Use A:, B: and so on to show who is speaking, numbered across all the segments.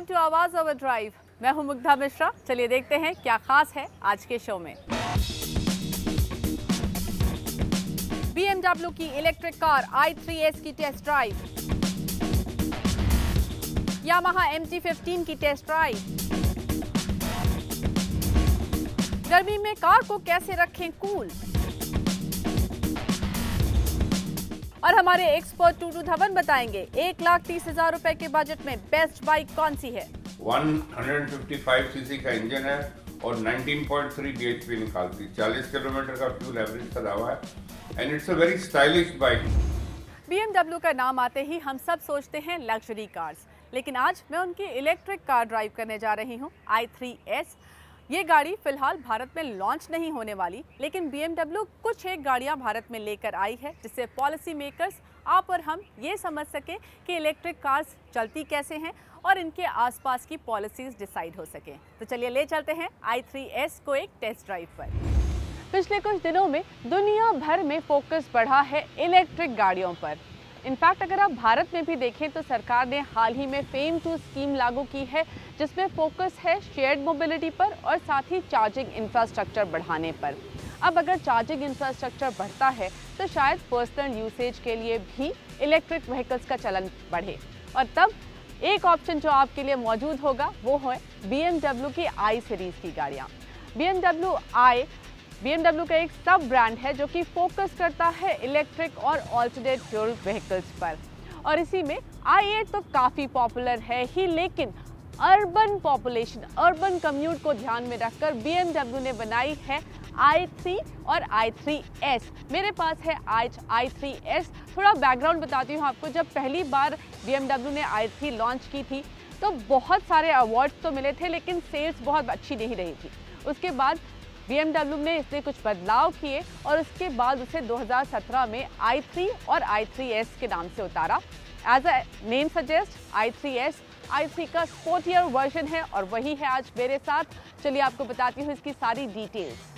A: Welcome to आवाज over drive. मैं हूं मुग्धा मिश्रा। चलिए देखते हैं क्या खास है आज के शो में। BMW की इलेक्ट्रिक कार i3s की टेस्ट ड्राइव, यामाहा MT-15 की टेस्ट ड्राइव, गर्मी में कार को कैसे रखें कूल, और हमारे एक्सपर्ट टूटू धवन बताएंगे 1,30,000 रुपए के बजट में बेस्ट बाइक कौन सी है।
B: 155 सीसी का इंजन है और 19.3 bhp निकालती, 40 किलोमीटर का फ्यूल एवरेज का दावा है and it's a very stylish bike.
A: BMW का नाम आते ही हम सब सोचते हैं लग्जरी कार्स, लेकिन आज मैं उनकी इलेक्ट्रिक कार ड्राइव करने जा रही हूँ i3s। ये गाड़ी फिलहाल भारत में लॉन्च नहीं होने वाली, लेकिन BMW कुछ एक गाड़ियां भारत में लेकर आई है जिससे पॉलिसी मेकर्स, आप और हम ये समझ सकें कि इलेक्ट्रिक कार्स चलती कैसे हैं और इनके आसपास की पॉलिसीज डिसाइड हो सकें। तो चलिए ले चलते हैं i3s को एक टेस्ट ड्राइव पर। पिछले कुछ दिनों में दुनिया भर में फोकस बढ़ा है इलेक्ट्रिक गाड़ियों पर। इनफैक्ट अगर आप भारत में भी देखें तो सरकार ने हाल ही में फेम 2 स्कीम लागू की है जिसमें फोकस है शेयर्ड मोबिलिटी पर और साथ ही चार्जिंग इंफ्रास्ट्रक्चर बढ़ाने पर। अब अगर चार्जिंग इंफ्रास्ट्रक्चर बढ़ता है तो शायद पर्सनल यूसेज के लिए भी इलेक्ट्रिक व्हीकल्स का चलन बढ़े, और तब एक ऑप्शन जो आपके लिए मौजूद होगा वो है BMW की i सीरीज़ की गाड़ियाँ। BMW का एक सब ब्रांड है जो कि फोकस करता है इलेक्ट्रिक और ऑल्टरनेट फ्यूल व्हीकल्स पर, और इसी में i8 तो काफ़ी पॉपुलर है ही, लेकिन अर्बन पॉपुलेशन, अर्बन कम्यूट को ध्यान में रखकर BMW ने बनाई है i3 और i3s। मेरे पास है i3s। थोड़ा बैकग्राउंड बताती हूँ आपको। जब पहली बार BMW ने i3 लॉन्च की थी तो बहुत सारे अवार्ड्स तो मिले थे, लेकिन सेल्स बहुत अच्छी नहीं रही थी। उसके बाद BMW ने इसमें कुछ बदलाव किए और उसके बाद उसे 2017 में i3 और i3s के नाम से उतारा। As a name suggest, i3s i3 का स्पोर्टियर वर्जन है और वही है आज मेरे साथ। चलिए आपको बताती हूँ इसकी सारी डिटेल्स।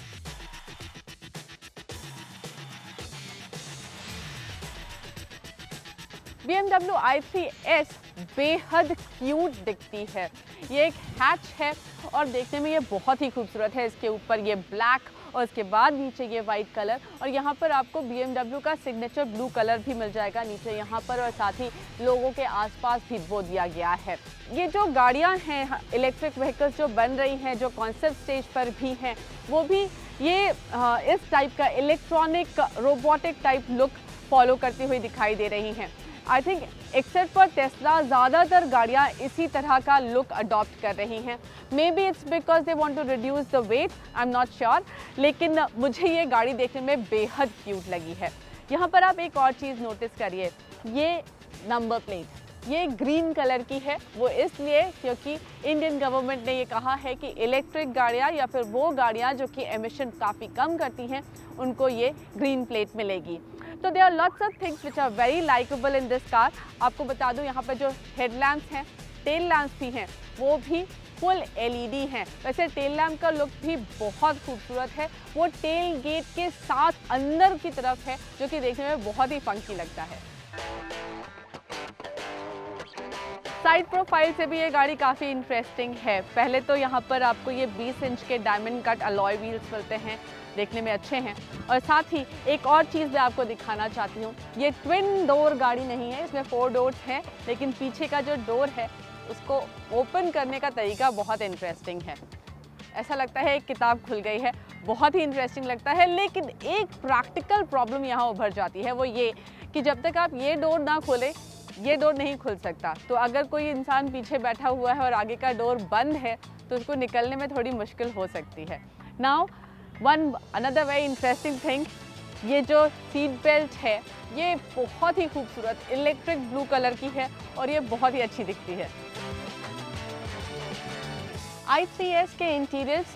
A: BMW i3s बेहद क्यूट दिखती है। ये एक हैच है और देखने में ये बहुत ही खूबसूरत है। इसके ऊपर ये ब्लैक और इसके बाद नीचे ये वाइट कलर, और यहाँ पर आपको BMW का सिग्नेचर ब्लू कलर भी मिल जाएगा नीचे यहाँ पर, और साथ ही लोगों के आसपास भी वो दिया गया है। ये जो गाड़ियाँ हैं इलेक्ट्रिक व्हीकल्स जो बन रही हैं, जो कॉन्सेप्ट स्टेज पर भी हैं, वो भी ये इस टाइप का electronic robotic type look follow करती हुई दिखाई दे रही हैं। I think except for Tesla ज़्यादातर गाड़ियाँ इसी तरह का लुक अडॉप्ट कर रही हैं। Maybe it's because they want to reduce the weight, I am not sure, लेकिन मुझे ये गाड़ी देखने में बेहद क्यूट लगी है। यहाँ पर आप एक और चीज़ नोटिस करिए, ये नंबर प्लेट ये ग्रीन कलर की है। वो इसलिए क्योंकि इंडियन गवर्नमेंट ने ये कहा है कि इलेक्ट्रिक गाड़ियाँ या फिर वो गाड़ियाँ जो कि एमिशन काफ़ी कम करती हैं उनको ये ग्रीन प्लेट मिलेगी। तो there are lots of things which are very likeable in this car. आपको बता दूं यहाँ पर जो हेडलैम्प्स हैं, टेल लैम्प्स भी हैं, वो भी फुल LED हैं। वैसे टेल लैम्प का लुक भी बहुत खूबसूरत है। वो टेल गेट के साथ अंदर की तरफ है जो कि देखने में बहुत ही फंकी लगता है। साइड प्रोफाइल से भी ये गाड़ी काफ़ी इंटरेस्टिंग है। पहले तो यहाँ पर आपको ये 20 इंच के डायमंड कट अलॉय व्हील्स मिलते हैं, देखने में अच्छे हैं। और साथ ही एक और चीज़ मैं आपको दिखाना चाहती हूँ, ये ट्विन डोर गाड़ी नहीं है, इसमें 4 डोर्स हैं, लेकिन पीछे का जो डोर है उसको ओपन करने का तरीका बहुत इंटरेस्टिंग है। ऐसा लगता है एक किताब खुल गई है, बहुत ही इंटरेस्टिंग लगता है। लेकिन एक प्रैक्टिकल प्रॉब्लम यहाँ उभर जाती है, वो ये कि जब तक आप ये डोर ना खोलें ये डोर नहीं खुल सकता। तो अगर कोई इंसान पीछे बैठा हुआ है और आगे का डोर बंद है तो उसको निकलने में थोड़ी मुश्किल हो सकती है। Now another very interesting thing, ये जो सीट बेल्ट है ये बहुत ही खूबसूरत इलेक्ट्रिक ब्लू कलर की है और ये बहुत ही अच्छी दिखती है। i3s के इंटीरियर्स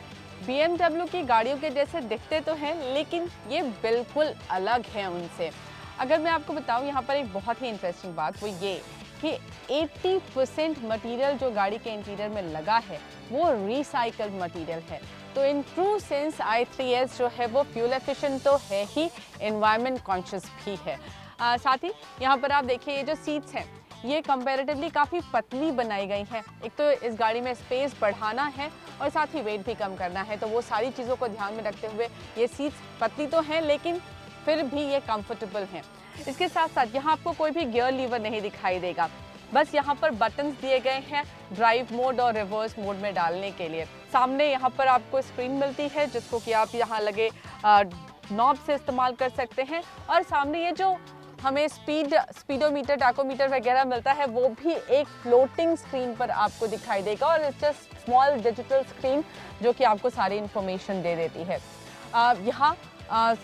A: BMW की गाड़ियों के जैसे दिखते तो हैं, लेकिन ये बिल्कुल अलग है उनसे। अगर मैं आपको बताऊं यहाँ पर एक बहुत ही इंटरेस्टिंग बात, वो ये कि 80% मटेरियल जो गाड़ी के इंटीरियर में लगा है वो रिसाइकल्ड मटेरियल है। तो इन ट्रू सेंस i3s जो है वो फ्यूल एफिशिएंट तो है ही, एनवायरनमेंट कॉन्शियस भी है। साथ ही यहाँ पर आप देखिए ये जो सीट्स हैं ये कंपैरेटिवली काफ़ी पतली बनाई गई है। एक तो इस गाड़ी में स्पेस बढ़ाना है और साथ ही वेट भी कम करना है, तो वो सारी चीज़ों को ध्यान में रखते हुए ये सीट्स पतली तो हैं लेकिन फिर भी ये कंफर्टेबल हैं। इसके साथ साथ यहाँ आपको कोई भी गियर लीवर नहीं दिखाई देगा, बस यहाँ पर बटन्स दिए गए हैं ड्राइव मोड और रिवर्स मोड में डालने के लिए। सामने यहाँ पर आपको स्क्रीन मिलती है जिसको कि आप यहाँ लगे नॉब से इस्तेमाल कर सकते हैं, और सामने ये जो हमें स्पीडोमीटर, टैकोमीटर वगैरह मिलता है वो भी एक फ्लोटिंग स्क्रीन पर आपको दिखाई देगा, और it's just small digital screen जो कि आपको सारी इंफॉर्मेशन दे देती है। यहाँ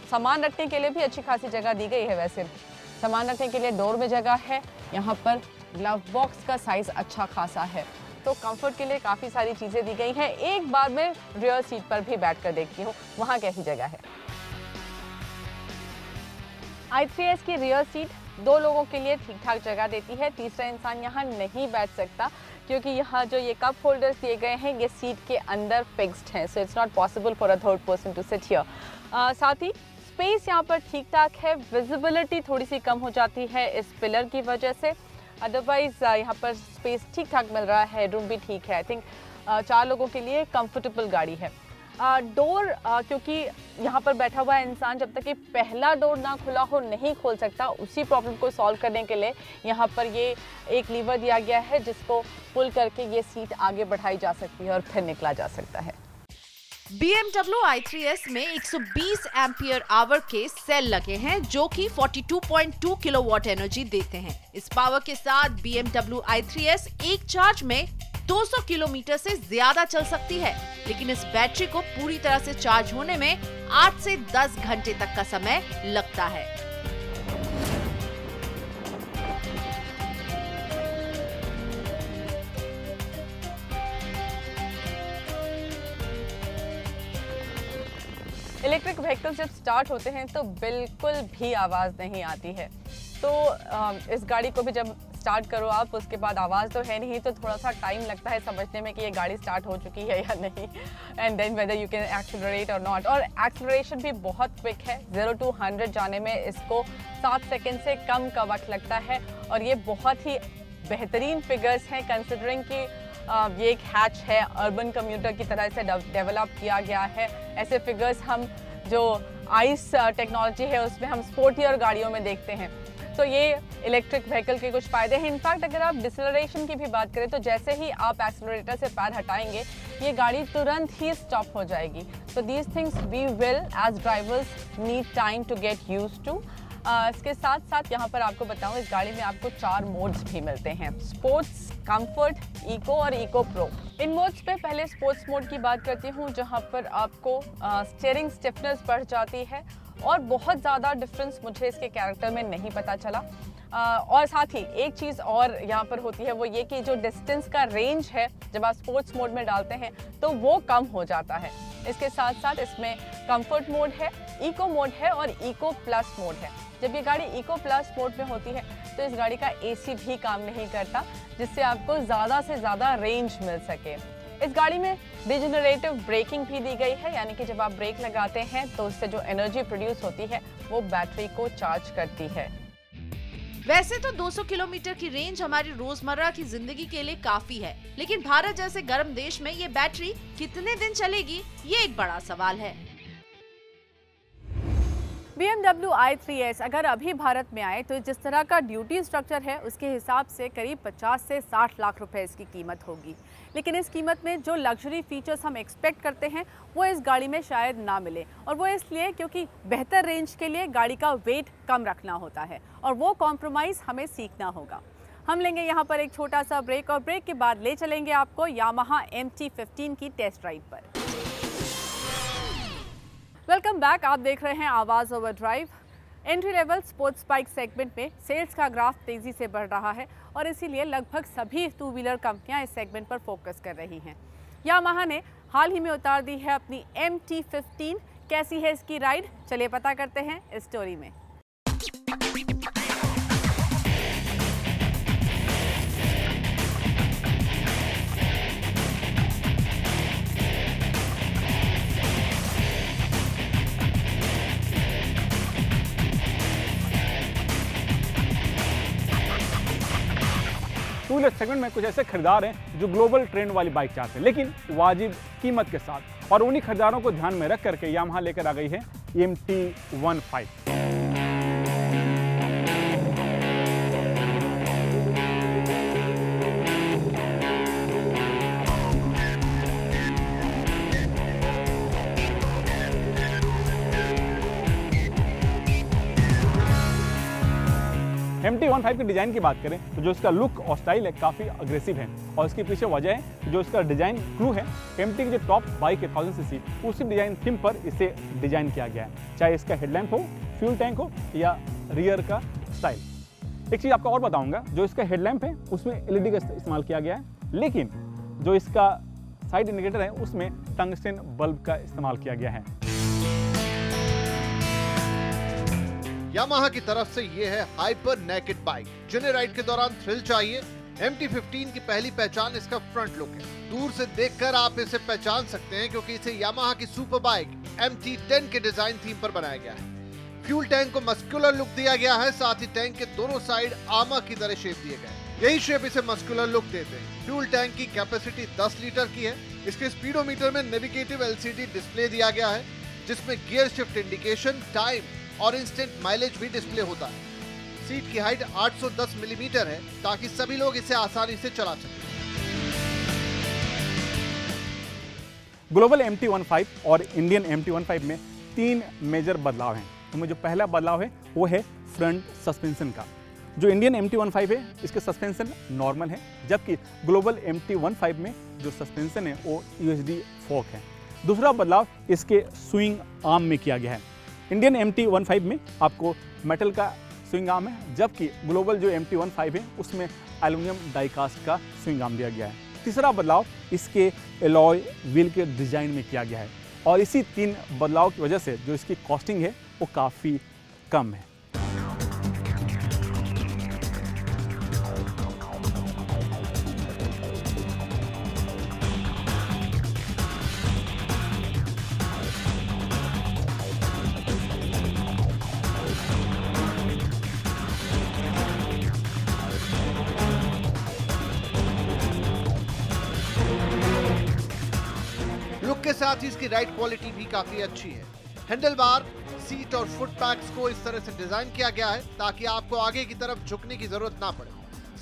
A: सामान रखने के लिए भी अच्छी खासी जगह दी गई है। वैसे सामान रखने के लिए डोर में जगह है, यहाँ पर ग्लव बॉक्स का साइज़ अच्छा खासा है, तो कंफर्ट के लिए काफ़ी सारी चीज़ें दी गई हैं। एक बार मैं रियर सीट पर भी बैठ कर देखती हूँ वहाँ कैसी जगह है। i3s की रियर सीट 2 लोगों के लिए ठीक ठाक जगह देती है, तीसरा इंसान यहाँ नहीं बैठ सकता क्योंकि यहाँ जो ये कप होल्डर्स दिए गए हैं ये सीट के अंदर फिक्स्ड हैं, so it's not possible for a third person to sit here. साथ ही स्पेस यहाँ पर ठीक ठाक है, विजिबिलिटी थोड़ी सी कम हो जाती है इस पिलर की वजह से, अदरवाइज यहाँ पर स्पेस ठीक ठाक मिल रहा है, रूम भी ठीक है। आई थिंक 4 लोगों के लिए कंफर्टेबल गाड़ी है। डोर क्योंकि यहाँ पर बैठा हुआ इंसान जब तक कि पहला डोर ना खुला हो नहीं खोल सकता, उसी प्रॉब्लम को सॉल्व करने के लिए यहाँ पर ये एक लीवर दिया गया है जिसको पुल करके ये सीट आगे बढ़ाई जा सकती है और फिर निकला जा सकता है।
C: BMW i3s में 120 एम्पियर आवर के सेल लगे हैं जो कि 42.2 किलोवाट एनर्जी देते हैं। इस पावर के साथ BMW i3s एक चार्ज में 200 किलोमीटर से ज्यादा चल सकती है, लेकिन इस बैटरी को पूरी तरह से चार्ज होने में 8 से 10 घंटे तक का समय लगता है।
A: इलेक्ट्रिक व्हीकल्स जब स्टार्ट होते हैं तो बिल्कुल भी आवाज़ नहीं आती है, तो इस गाड़ी को भी जब स्टार्ट करो आप, उसके बाद आवाज़ तो है नहीं, तो थोड़ा सा टाइम लगता है समझने में कि ये गाड़ी स्टार्ट हो चुकी है या नहीं, and then whether you can accelerate और नॉट। और एक्सेलरेशन भी बहुत क्विक है, 0 to 100 जाने में इसको 7 सेकेंड से कम का वक्त लगता है, और ये बहुत ही बेहतरीन फिगर्स हैं कंसिडरिंग कि ये एक हैच है, अर्बन कम्यूटर की तरह से डेवलप किया गया है। ऐसे फिगर्स हम जो आइस टेक्नोलॉजी है उसमें हम स्पोर्टियर गाड़ियों में देखते हैं। तो ये इलेक्ट्रिक व्हीकल के कुछ फ़ायदे हैं। इनफैक्ट अगर आप डिसेलरेशन की भी बात करें तो जैसे ही आप एक्सेलरेटर से पैर हटाएंगे ये गाड़ी तुरंत ही स्टॉप हो जाएगी। तो these things we will as drivers need time to get used to. इसके साथ साथ यहाँ पर आपको बताऊँ, इस गाड़ी में आपको 4 मोड्स भी मिलते हैं, स्पोर्ट्स, कंफर्ट, इको और इको प्रो। इन मोड्स पे पहले स्पोर्ट्स मोड की बात करती हूँ जहाँ पर आपको स्टीयरिंग स्टिफनेस बढ़ जाती है, और बहुत ज़्यादा डिफरेंस मुझे इसके कैरेक्टर में नहीं पता चला। और साथ ही एक चीज़ और यहाँ पर होती है वो ये कि जो डिस्टेंस का रेंज है जब आप स्पोर्ट्स मोड में डालते हैं तो वो कम हो जाता है। इसके साथ साथ इसमें कंफर्ट मोड है, इको मोड है और इको प्लस मोड है। जब ये गाड़ी इको प्लस मोड में होती है तो इस गाड़ी का एसी भी काम नहीं करता, जिससे आपको ज़्यादा से ज़्यादा रेंज मिल सके। इस गाड़ी में रिजेनरेटिव ब्रेकिंग भी दी गई है, यानी कि जब आप ब्रेक लगाते हैं तो उससे जो एनर्जी प्रोड्यूस होती है वो बैटरी को चार्ज करती है।
C: वैसे तो 200 किलोमीटर की रेंज हमारी रोजमर्रा की जिंदगी के लिए काफी है, लेकिन भारत जैसे गर्म देश में ये बैटरी कितने दिन चलेगी, ये एक बड़ा सवाल है।
A: BMW i3s अगर अभी भारत में आए तो जिस तरह का ड्यूटी स्ट्रक्चर है उसके हिसाब से करीब 50 से 60 लाख रुपए इसकी कीमत होगी, लेकिन इस कीमत में जो लग्जरी फीचर्स हम एक्सपेक्ट करते हैं वो इस गाड़ी में शायद ना मिले, और वो इसलिए क्योंकि बेहतर रेंज के लिए गाड़ी का वेट कम रखना होता है, और वो कॉम्प्रोमाइज़ हमें सीखना होगा। हम लेंगे यहाँ पर एक छोटा सा ब्रेक, और ब्रेक के बाद ले चलेंगे आपको यामाहा MT-15 की टेस्ट राइड पर। वेलकम बैक, आप देख रहे हैं आवाज़ over drive. Entry level sports bike segment में सेल्स का ग्राफ तेज़ी से बढ़ रहा है, और इसीलिए लगभग सभी 2 व्हीलर कंपनियां इस सेगमेंट पर फोकस कर रही हैं। यामाहा ने हाल ही में उतार दी है अपनी MT-15। कैसी है इसकी राइड, चलिए पता करते हैं इस स्टोरी में।
D: बजट सेगमेंट में कुछ ऐसे खरीदार हैं जो ग्लोबल ट्रेंड वाली बाइक चाहते हैं, लेकिन वाजिब कीमत के साथ, और उन्हीं खरीदारों को ध्यान में रख करके यामाहा लेकर आ गई है MT-15। MT-15 के डिजाइन की बात करें तो जो इसका लुक और स्टाइल है काफ़ी अग्रेसिव है, और इसके पीछे वजह है जो इसका डिजाइन क्लू है। MT की जो टॉप बाइक है 1000 सीसी, उसी डिजाइन थीम पर इसे डिजाइन किया गया है, चाहे इसका हेडलैम्प हो, फ्यूल टैंक हो या रियर का स्टाइल। एक चीज़ आपको और बताऊंगा, जो इसका हेडलैम्प है उसमें LED का इस्तेमाल किया गया है, लेकिन जो इसका साइड इंडिकेटर है उसमें टंगस्टन बल्ब का इस्तेमाल किया गया है।
E: यामाहा की तरफ से ये है हाइपर नेकेड बाइक। जिन्हें राइड के दौरान थ्रिल चाहिए, MT-15 की पहली पहचान इसका फ्रंट लुक है। दूर से देखकर आप इसे पहचान सकते हैं क्योंकि इसे यामाहा की सुपर बाइक MT-10 के डिजाइन थीम पर बनाया गया है। फ्यूल टैंक को मस्कुलर लुक दिया गया है, साथ ही टैंक के दोनों साइड आर्मर की तरह शेप दिए गए। यही शेप इसे मस्कुलर लुक देते हैं। फ्यूल टैंक की कैपेसिटी 10 लीटर की है। इसके स्पीडोमीटर में नेविगेटिव LCD डिस्प्ले दिया गया है, जिसमें गियर शिफ्ट इंडिकेशन, टाइम और इंस्टेंट माइलेज भी डिस्प्ले होता है। सीट की हाइट 810 मिलीमीटर है ताकि सभी लोग इसे आसानी से चला सकें।
D: ग्लोबल MT-15 और इंडियन MT-15 में 3 मेजर बदलाव हैं। तो जो पहला बदलाव है वो है फ्रंट सस्पेंशन का। जो इंडियन MT-15 है इसके सस्पेंशन नॉर्मल है, जबकि ग्लोबल MT-15 में जो सस्पेंशन है वो USD फोर्क है। दूसरा बदलाव इसके स्विंग आर्म में किया गया है। इंडियन MT-15 में आपको मेटल का स्विंग आर्म है, जबकि ग्लोबल जो MT-15 है उसमें एल्युमिनियम डाइकास्ट का स्विंग आर्म दिया गया है। तीसरा बदलाव इसके एलॉय व्हील के डिजाइन में किया गया है, और इसी 3 बदलाव की वजह से जो इसकी कॉस्टिंग है वो काफ़ी कम है।
E: लुक के साथ ही इसकी राइड क्वालिटी भी काफी अच्छी है। हैंडल बार, सीट और फुट पैक्स को इस तरह से डिजाइन किया गया है ताकि आपको आगे की तरफ झुकने की जरूरत ना पड़े।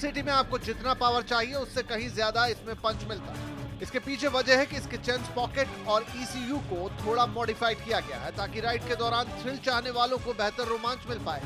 E: सिटी में आपको जितना पावर चाहिए उससे कहीं ज्यादा इसमें पंच मिलता है। इसके पीछे वजह है कि इसके चेंज पॉकेट और ECU को थोड़ा मॉडिफाइड किया गया है ताकि राइड के दौरान थ्रिल चाहने वालों को बेहतर रोमांच मिल पाए।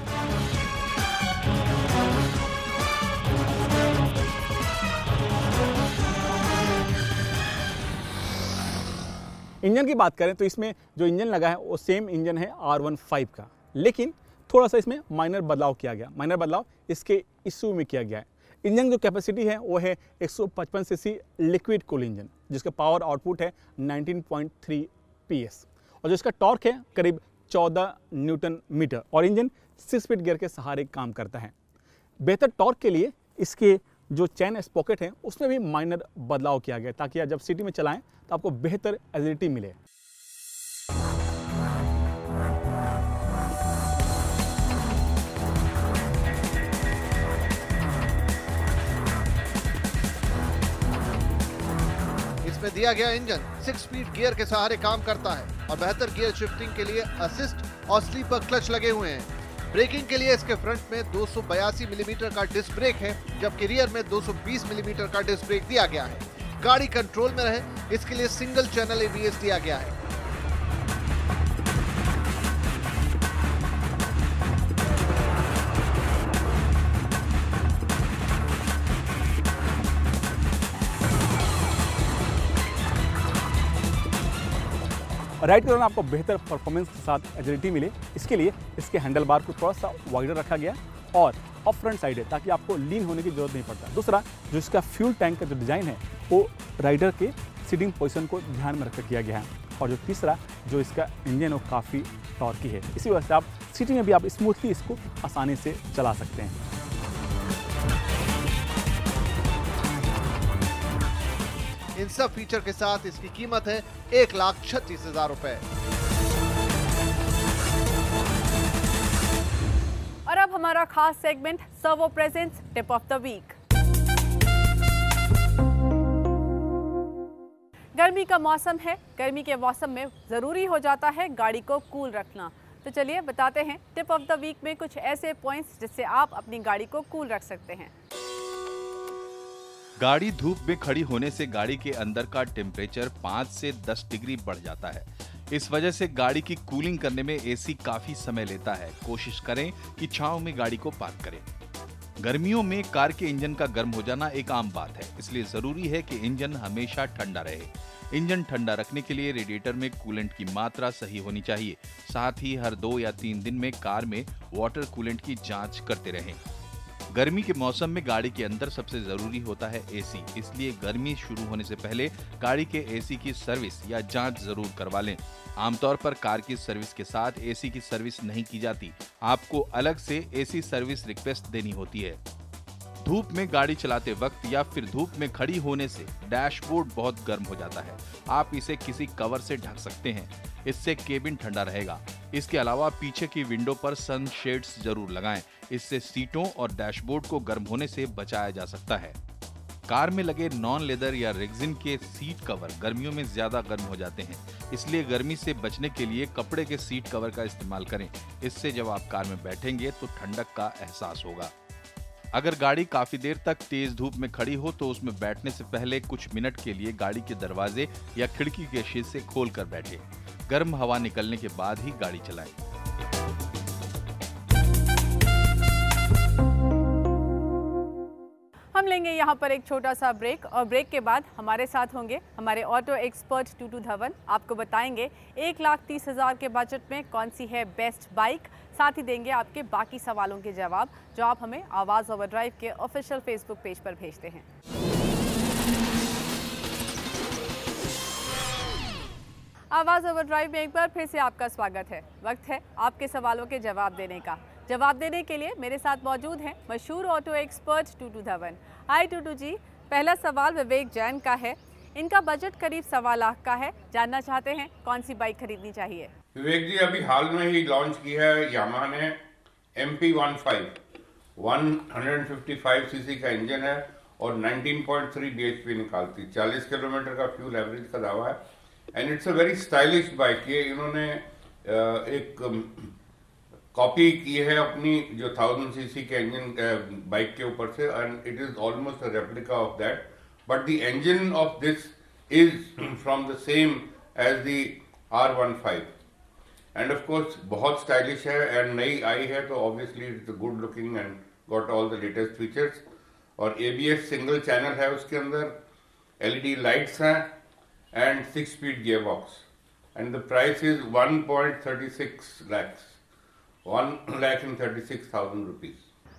D: इंजन की बात करें तो इसमें जो इंजन लगा है वो सेम इंजन है R15 का, लेकिन थोड़ा सा इसमें माइनर बदलाव किया गया। माइनर बदलाव इसके ECU में किया गया है। इंजन जो कैपेसिटी है वो है 155 सीसी लिक्विड कूल इंजन, जिसका पावर आउटपुट है 19.3 PS, और जो इसका टॉर्क है करीब 14 न्यूटन मीटर, और इंजन 6 स्पीड गियर के सहारे काम करता है। बेहतर टॉर्क के लिए इसके जो चैन स्पॉकेट है उसमें भी माइनर बदलाव किया गया ताकि आप जब सिटी में चलाएं तो आपको बेहतर एजिलिटी मिले।
E: इसमें दिया गया इंजन 6 स्पीड गियर के सहारे काम करता है और बेहतर गियर शिफ्टिंग के लिए असिस्ट और स्लीपर क्लच लगे हुए हैं। ब्रेकिंग के लिए इसके फ्रंट में 282 मिलीमीटर का डिस्क ब्रेक है, जबकि रियर में 220 मिलीमीटर का डिस्क ब्रेक दिया गया है। गाड़ी कंट्रोल में रहे इसके लिए सिंगल चैनल ABS दिया गया है।
D: राइड के दौरान आपको बेहतर परफॉर्मेंस के साथ एजिलिटी मिले, इसके लिए इसके हैंडल बार को थोड़ा सा वाइडर रखा गया और ऑफ फ्रंट साइड है ताकि आपको लीन होने की जरूरत नहीं पड़ता। दूसरा, जो इसका फ्यूल टैंक का जो डिज़ाइन है वो राइडर के सीटिंग पोजीशन को ध्यान में रखकर किया गया है। और जो तीसरा, जो इसका इंजन है वो काफ़ी टॉर्की है, इसी वजह से आप सिटी में भी आप स्मूथली इसको आसानी से चला सकते हैं।
E: इन सब फीचर के साथ इसकी कीमत है 1,36,000 रुपए।
A: और अब हमारा खास segment Servo presents tip of the week. गर्मी का मौसम है, गर्मी के मौसम में ज़रूरी हो जाता है गाड़ी को कूल रखना। तो चलिए बताते हैं टिप ऑफ द वीक में कुछ ऐसे पॉइंट्स जिससे आप अपनी गाड़ी को कूल रख सकते हैं।
F: गाड़ी धूप में खड़ी होने से गाड़ी के अंदर का टेम्परेचर 5 से 10 डिग्री बढ़ जाता है। इस वजह से गाड़ी की कूलिंग करने में एसी काफी समय लेता है। कोशिश करें कि छांव में गाड़ी को पार्क करें। गर्मियों में कार के इंजन का गर्म हो जाना एक आम बात है, इसलिए जरूरी है कि इंजन हमेशा ठंडा रहे। इंजन ठंडा रखने के लिए रेडिएटर में कूलेंट की मात्रा सही होनी चाहिए। साथ ही हर 2 या 3 दिन में कार में वाटर कूलेंट की जांच करते रहें। गर्मी के मौसम में गाड़ी के अंदर सबसे जरूरी होता है एसी, इसलिए गर्मी शुरू होने से पहले गाड़ी के एसी की सर्विस या जांच जरूर करवा लें। आमतौर पर कार की सर्विस के साथ एसी की सर्विस नहीं की जाती, आपको अलग से एसी सर्विस रिक्वेस्ट देनी होती है। धूप में गाड़ी चलाते वक्त या फिर धूप में खड़ी होने से डैशबोर्ड बहुत गर्म हो जाता है। आप इसे किसी कवर से ढक सकते हैं, इससे केबिन ठंडा रहेगा। इसके अलावा पीछे की विंडो पर सन शेड्स जरूर लगाएं, इससे सीटों और डैशबोर्ड को गर्म होने से बचाया जा सकता है। कार में लगे नॉन लेदर या रेक्सिन के सीट कवर गर्मियों में ज्यादा गर्म हो जाते हैं, इसलिए गर्मी से बचने के लिए कपड़े के सीट कवर का इस्तेमाल करें। इससे जब आप कार में बैठेंगे तो ठंडक का एहसास होगा। अगर गाड़ी काफी देर तक तेज धूप में खड़ी हो तो उसमें बैठने से पहले कुछ मिनट के लिए गाड़ी के दरवाजे या खिड़की के शीशे खोल कर बैठे। गर्म हवा निकलने के बाद ही गाड़ी चलाएं।
A: हम लेंगे यहाँ पर एक छोटा सा ब्रेक और ब्रेक के बाद हमारे साथ होंगे हमारे ऑटो एक्सपर्ट टूटू धवन। आपको बताएंगे 1,30,000 के बजट में कौन सी है बेस्ट बाइक। साथ ही देंगे आपके बाकी सवालों के जवाब जो आप हमें आवाज़ ओवरड्राइव के ऑफिशियल फेसबुक पेज पर भेजते हैं। आवाज़ ओवरड्राइव में एक बार फिर से आपका स्वागत है। वक्त है आपके सवालों के जवाब देने का। जवाब देने के लिए मेरे साथ मौजूद हैं मशहूर ऑटो एक्सपर्ट टूटू धवन। हाय टूटू जी, पहला सवाल विवेक जैन का है। इनका बजट करीब 1.25 लाख का है। जानना चाहते हैं कौन सी बाइक खरीदनी चाहिए।
B: विवेक जी, अभी हाल में ही लॉन्च की है यामाहा ने MP15 155 सीसी का इंजन है और 19.3 bhp निकालती। 40 किलोमीटर का फ्यूल एवरेज का दावा है and it's a very stylish bike. ये इन्होंने एक कॉपी की है अपनी जो 1000 सीसी के इंजन बाइक के ऊपर से and it is almost a replica of that, but the engine of this is from the same as the R15 and of course बहुत स्टाइलिश है एंड नई आई है तो obviously it's good looking and got all the latest features. और ABS single channel है उसके अंदर, LED लाइट्स हैं and 6 speed gear box and the price is 1.36 lakhs, 1,36,000 rupees.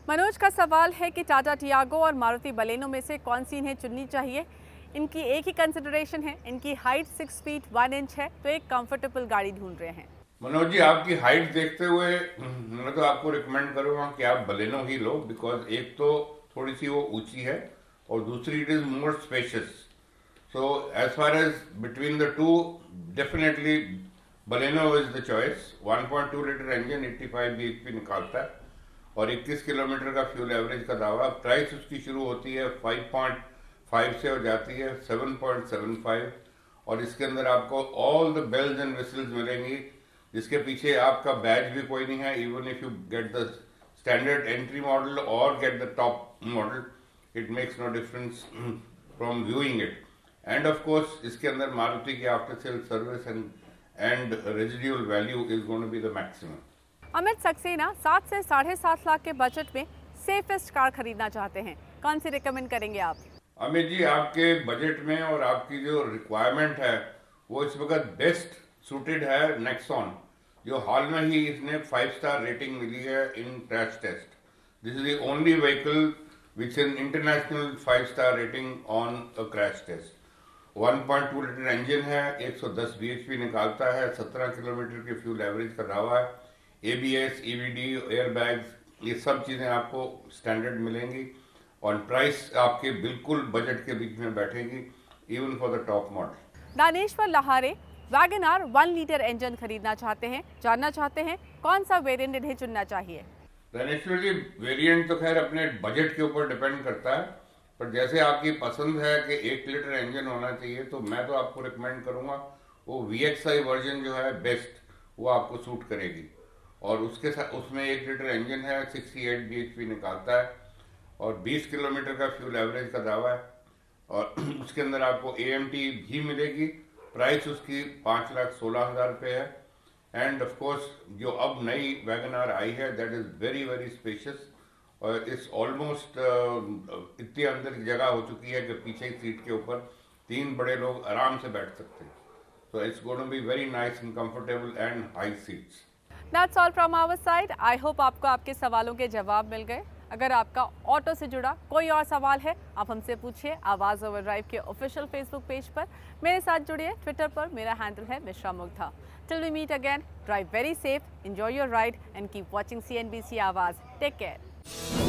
A: Manoj का सवाल है कि टाटा टियागो और मारुति बलेनो में से कौन सी इन्हें चुननी चाहिए। इनकी एक ही कंसिडरेशन है, इनकी हाइट 6 फीट 1 इंच है, तो एक कंफर्टेबल गाड़ी ढूंढ रहे हैं।
B: मनोज जी, आपकी हाइट देखते हुए मैं तो आपको रिकमेंड करूंगा कि आप बलेनो ही लो, बिकॉज एक तो थोड़ी सी वो ऊंची है और दूसरी it is more spacious. So as far as between the two definitely Baleno is the choice. 1.2 litre engine 85 bhp निकालता है और 21 किलोमीटर का फ्यूल एवरेज का दावा। प्राइस उसकी शुरू होती है 5.5 से और जाती है 7.75 और इसके अंदर आपको all the bells and whistles मिलेंगी, जिसके पीछे आपका बैज भी कोई नहीं है। Even if you get the standard entry model और get the top model, it makes no difference from viewing it. And of course इसके अंदर मारुति की after sale service and residual value is going to be the maximum.
A: Amit Saxena 7 से 7.5 लाख के budget में safest car खरीदना चाहते हैं, कौन सी रिकमेंड करेंगे आप?
B: अमित जी, आपके बजट में और आपकी जो रिक्वायरमेंट है वो इस वक्त बेस्ट सूटेड है नेक्सॉन, जो हाल में ही इसने 5 स्टार रेटिंग मिली है in crash test. This is the only vehicle which an international 5 star rating on a crash test. 1.2 litre engine है, 110 bhp निकालता है, 17 किलोमीटर के फ्यूल एवरेज का दावा है। ABS, EBD, एयरबैग्स, ये सब चीजें आपको स्टैंडर्ड मिलेंगी और प्राइस आपके बिल्कुल बजट के बीच में बैठेगी, even for the top model.
A: Daneshwar Lahare wagon R 1 litre engine खरीदना चाहते हैं, जानना चाहते हैं कौन सा वेरिएंट इन्हें चुनना चाहिए।
B: दानेश्वर जी, वेरिएंट तो खैर अपने बजट के ऊपर डिपेंड करता है, पर जैसे आपकी पसंद है कि 1 लीटर इंजन होना चाहिए, तो मैं तो आपको रिकमेंड करूंगा वो VXI वर्जन जो है बेस्ट, वो आपको सूट करेगी। और उसके साथ उसमें 1 लीटर इंजन है, 68 bhp निकालता है और 20 किलोमीटर का फ्यूल एवरेज का दावा है। और उसके अंदर आपको AMT भी मिलेगी। प्राइस उसकी 5,16,000 रुपये है। एंड ऑफ कोर्स जो अब नई वैगन आर आई है that is very very spacious और इस ऑलमोस्ट इतनी अंदर की जगह हो चुकी है कि पीछे की सीट के ऊपर 3 बड़े लोग आराम से बैठ सकते हैं। So it's going to be very nice and comfortable and high seats.
A: That's all from our side. I hope आपको आपके सवालों के जवाब मिल गए। अगर आपका ऑटो से जुड़ा कोई और सवाल है, आप हमसे पूछिए आवाज़ ओवर ड्राइव के ऑफिशियल फेसबुक पेज पर। मेरे साथ जुड़िए ट्विटर पर, मेरा हैंडल है Mishra Mugdha. Till we meet again, drive very safe, enjoy your ride and keep watching CNBC आवाज़. Take care.